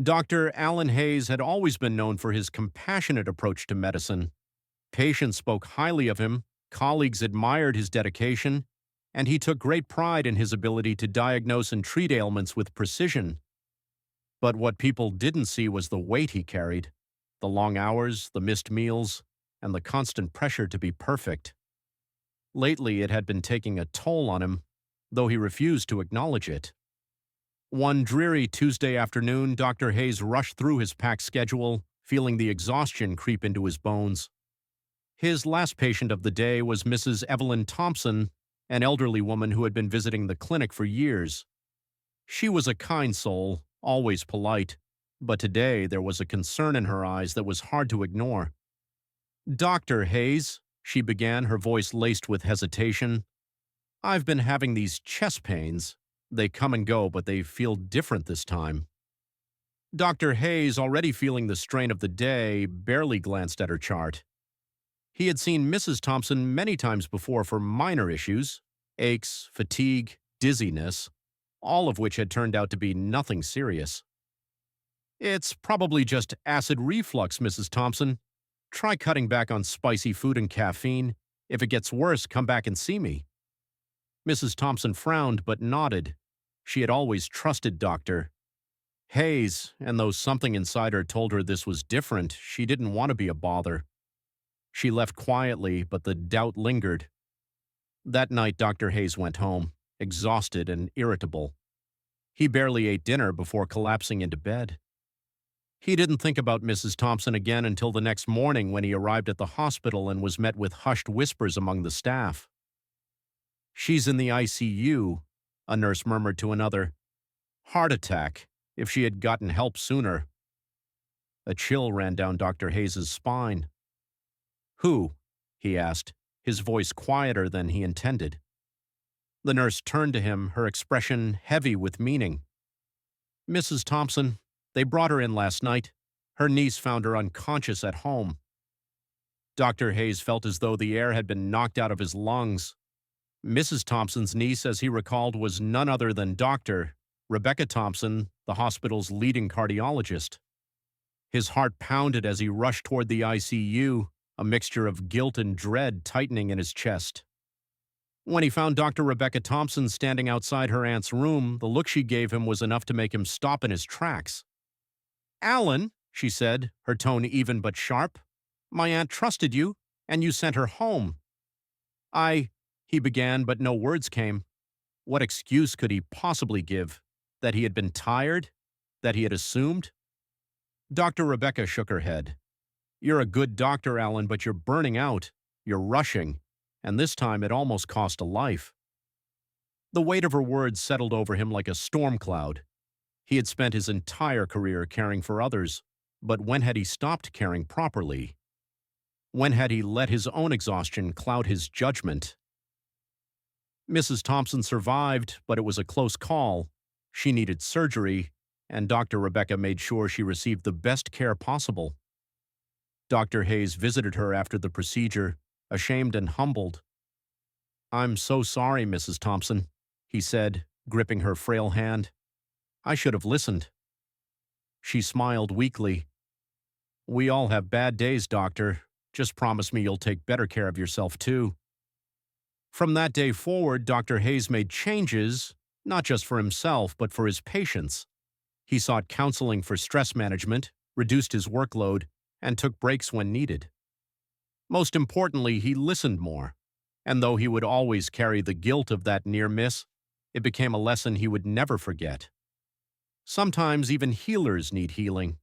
Dr. Alan Hayes had always been known for his compassionate approach to medicine. Patients spoke highly of him, colleagues admired his dedication, and he took great pride in his ability to diagnose and treat ailments with precision. But what people didn't see was the weight he carried, the long hours, the missed meals, and the constant pressure to be perfect. Lately, it had been taking a toll on him, though he refused to acknowledge it. One dreary Tuesday afternoon, Dr. Hayes rushed through his packed schedule, feeling the exhaustion creep into his bones. His last patient of the day was Mrs. Evelyn Thompson, an elderly woman who had been visiting the clinic for years. She was a kind soul, always polite, but today there was a concern in her eyes that was hard to ignore. "Dr. Hayes," she began, her voice laced with hesitation, "I've been having these chest pains. They come and go, but they feel different this time." Dr. Hayes, already feeling the strain of the day, barely glanced at her chart. He had seen Mrs. Thompson many times before for minor issues, aches, fatigue, dizziness, all of which had turned out to be nothing serious. "It's probably just acid reflux, Mrs. Thompson. Try cutting back on spicy food and caffeine. If it gets worse, come back and see me." Mrs. Thompson frowned but nodded. She had always trusted Dr. Hayes, and though something inside her told her this was different, she didn't want to be a bother. She left quietly, but the doubt lingered. That night, Dr. Hayes went home, exhausted and irritable. He barely ate dinner before collapsing into bed. He didn't think about Mrs. Thompson again until the next morning when he arrived at the hospital and was met with hushed whispers among the staff. "She's in the ICU," a nurse murmured to another. "Heart attack. If she had gotten help sooner." A chill ran down Dr. Hayes's spine. "Who?" he asked, his voice quieter than he intended. The nurse turned to him, her expression heavy with meaning. "Mrs. Thompson. They brought her in last night. Her niece found her unconscious at home." Dr. Hayes felt as though the air had been knocked out of his lungs. Mrs. Thompson's niece, as he recalled, was none other than Dr. Rebecca Thompson, the hospital's leading cardiologist. His heart pounded as he rushed toward the ICU, a mixture of guilt and dread tightening in his chest. When he found Dr. Rebecca Thompson standing outside her aunt's room, the look she gave him was enough to make him stop in his tracks. "Alan," she said, her tone even but sharp, "my aunt trusted you, and you sent her home." He began, but no words came. What excuse could he possibly give? That he had been tired? That he had assumed? Dr. Rebecca shook her head. "You're a good doctor, Alan, but you're burning out. You're rushing. And this time it almost cost a life." The weight of her words settled over him like a storm cloud. He had spent his entire career caring for others, but when had he stopped caring properly? When had he let his own exhaustion cloud his judgment? Mrs. Thompson survived, but it was a close call. She needed surgery, and Dr. Rebecca made sure she received the best care possible. Dr. Hayes visited her after the procedure, ashamed and humbled. "I'm so sorry, Mrs. Thompson," he said, gripping her frail hand. "I should have listened." She smiled weakly. "We all have bad days, doctor. Just promise me you'll take better care of yourself, too." From that day forward, Dr. Hayes made changes, not just for himself, but for his patients. He sought counseling for stress management, reduced his workload, and took breaks when needed. Most importantly, he listened more, and though he would always carry the guilt of that near miss, it became a lesson he would never forget. Sometimes even healers need healing.